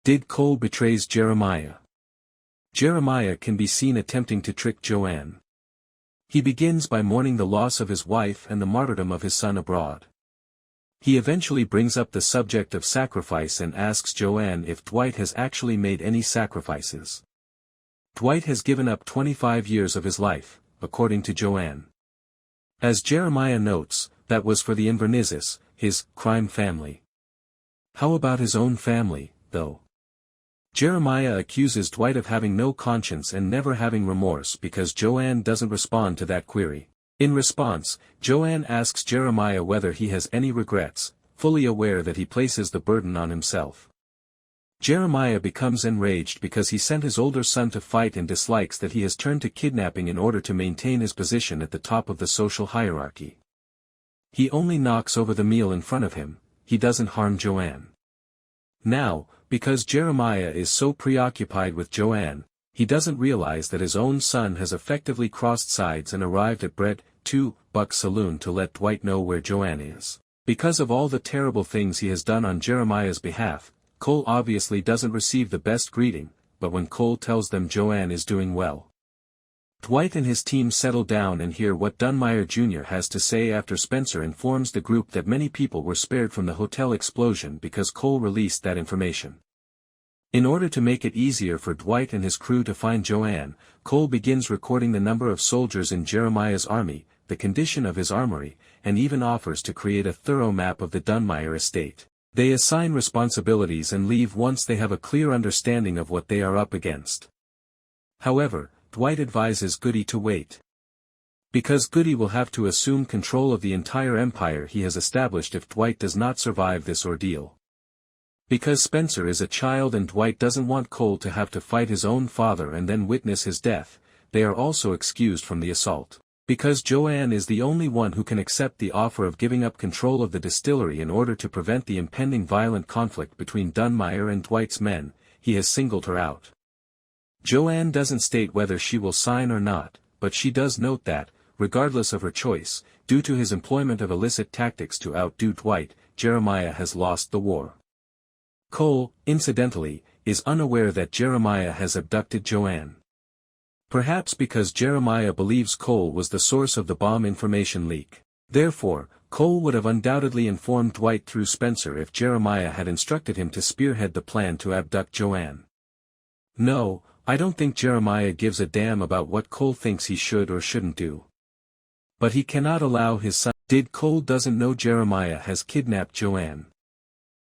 Did Cole betrays Jeremiah? Jeremiah can be seen attempting to trick Joanne. He begins by mourning the loss of his wife and the martyrdom of his son abroad. He eventually brings up the subject of sacrifice and asks Joanne if Dwight has actually made any sacrifices. Dwight has given up 25 years of his life, according to Joanne. As Jeremiah notes, that was for the Invernizzis, his crime family. How about his own family, though? Jeremiah accuses Dwight of having no conscience and never having remorse because Joanne doesn't respond to that query. In response, Joanne asks Jeremiah whether he has any regrets, fully aware that he places the burden on himself. Jeremiah becomes enraged because he sent his older son to fight and dislikes that he has turned to kidnapping in order to maintain his position at the top of the social hierarchy. He only knocks over the meal in front of him, he doesn't harm Joanne. Now, because Jeremiah is so preoccupied with Joanne, he doesn't realize that his own son has effectively crossed sides and arrived at Bread, $2 Saloon to let Dwight know where Joanne is. Because of all the terrible things he has done on Jeremiah's behalf, Cole obviously doesn't receive the best greeting, but when Cole tells them Joanne is doing well, Dwight and his team settle down and hear what Dunmire Jr. has to say after Spencer informs the group that many people were spared from the hotel explosion because Cole released that information. In order to make it easier for Dwight and his crew to find Joanne, Cole begins recording the number of soldiers in Jeremiah's army, the condition of his armory, and even offers to create a thorough map of the Dunmire estate. They assign responsibilities and leave once they have a clear understanding of what they are up against. However, Dwight advises Goody to wait. Because Goody will have to assume control of the entire empire he has established if Dwight does not survive this ordeal. Because Spencer is a child and Dwight doesn't want Cole to have to fight his own father and then witness his death, they are also excused from the assault. Because Joanne is the only one who can accept the offer of giving up control of the distillery in order to prevent the impending violent conflict between Dunmire and Dwight's men, he has singled her out. Joanne doesn't state whether she will sign or not, but she does note that, regardless of her choice, due to his employment of illicit tactics to outdo Dwight, Jeremiah has lost the war. Cole, incidentally, is unaware that Jeremiah has abducted Joanne. Perhaps because Jeremiah believes Cole was the source of the bomb information leak. Therefore, Cole would have undoubtedly informed Dwight through Spencer if Jeremiah had instructed him to spearhead the plan to abduct Joanne. No, I don't think Jeremiah gives a damn about what Cole thinks he should or shouldn't do. But he cannot allow his son. Cole doesn't know Jeremiah has kidnapped Joanne.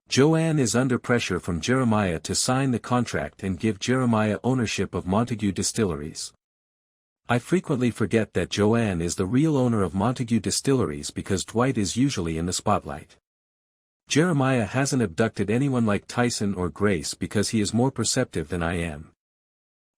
Joanne is under pressure from Jeremiah to sign the contract and give Jeremiah ownership of Montague Distilleries. I frequently forget that Joanne is the real owner of Montague Distilleries because Dwight is usually in the spotlight. Jeremiah hasn't abducted anyone like Tyson or Grace because he is more perceptive than I am.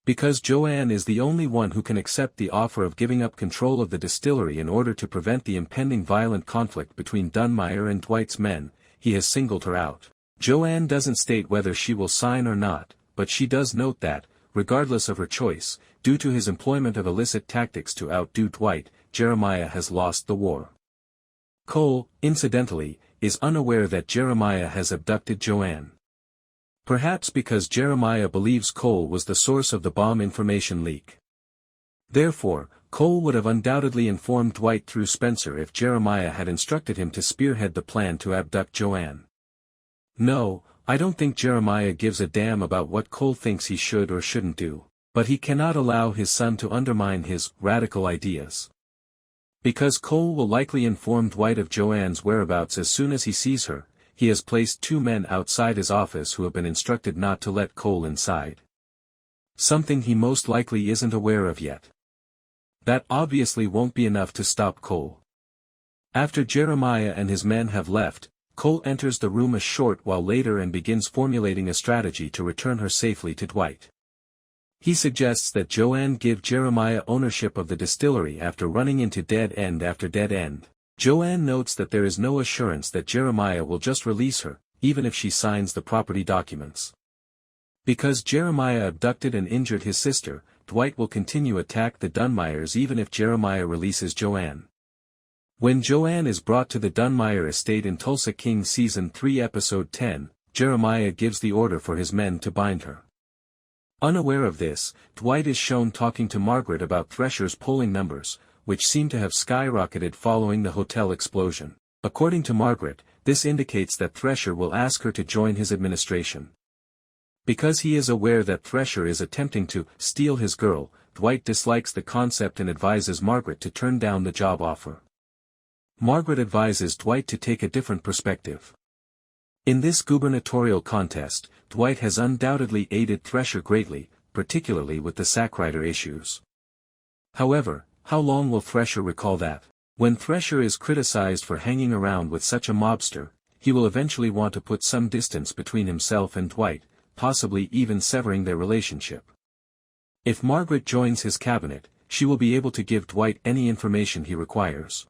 Because Joanne is the only one who can accept the offer of giving up control of the distillery in order to prevent the impending violent conflict between Dunmire and Dwight's men, he has singled her out. Joanne doesn't state whether she will sign or not, but she does note that, regardless of her choice, due to his employment of illicit tactics to outdo Dwight, Jeremiah has lost the war. Cole, incidentally, is unaware that Jeremiah has abducted Joanne. Perhaps because Jeremiah believes Cole was the source of the bomb information leak. Therefore, Cole would have undoubtedly informed Dwight through Spencer if Jeremiah had instructed him to spearhead the plan to abduct Joanne. No, I don't think Jeremiah gives a damn about what Cole thinks he should or shouldn't do, but he cannot allow his son to undermine his radical ideas. Because Cole will likely inform Dwight of Joanne's whereabouts as soon as he sees her, he has placed 2 men outside his office who have been instructed not to let Cole inside. Something he most likely isn't aware of yet. That obviously won't be enough to stop Cole. After Jeremiah and his men have left, Cole enters the room a short while later and begins formulating a strategy to return her safely to Dwight. He suggests that Joanne give Jeremiah ownership of the distillery after running into dead end after dead end. Joanne notes that there is no assurance that Jeremiah will just release her, even if she signs the property documents. Because Jeremiah abducted and injured his sister, Dwight will continue attack the Dunmires even if Jeremiah releases Joanne. When Joanne is brought to the Dunmire estate in Tulsa King Season 3 Episode 10, Jeremiah gives the order for his men to bind her. Unaware of this, Dwight is shown talking to Margaret about Thresher's polling numbers, which seem to have skyrocketed following the hotel explosion. According to Margaret, this indicates that Thresher will ask her to join his administration. Because he is aware that Thresher is attempting to steal his girl, Dwight dislikes the concept and advises Margaret to turn down the job offer. Margaret advises Dwight to take a different perspective. In this gubernatorial contest, Dwight has undoubtedly aided Thresher greatly, particularly with the sackrider issues. However, how long will Thresher recall that? When Thresher is criticized for hanging around with such a mobster, he will eventually want to put some distance between himself and Dwight, possibly even severing their relationship. If Margaret joins his cabinet, she will be able to give Dwight any information he requires.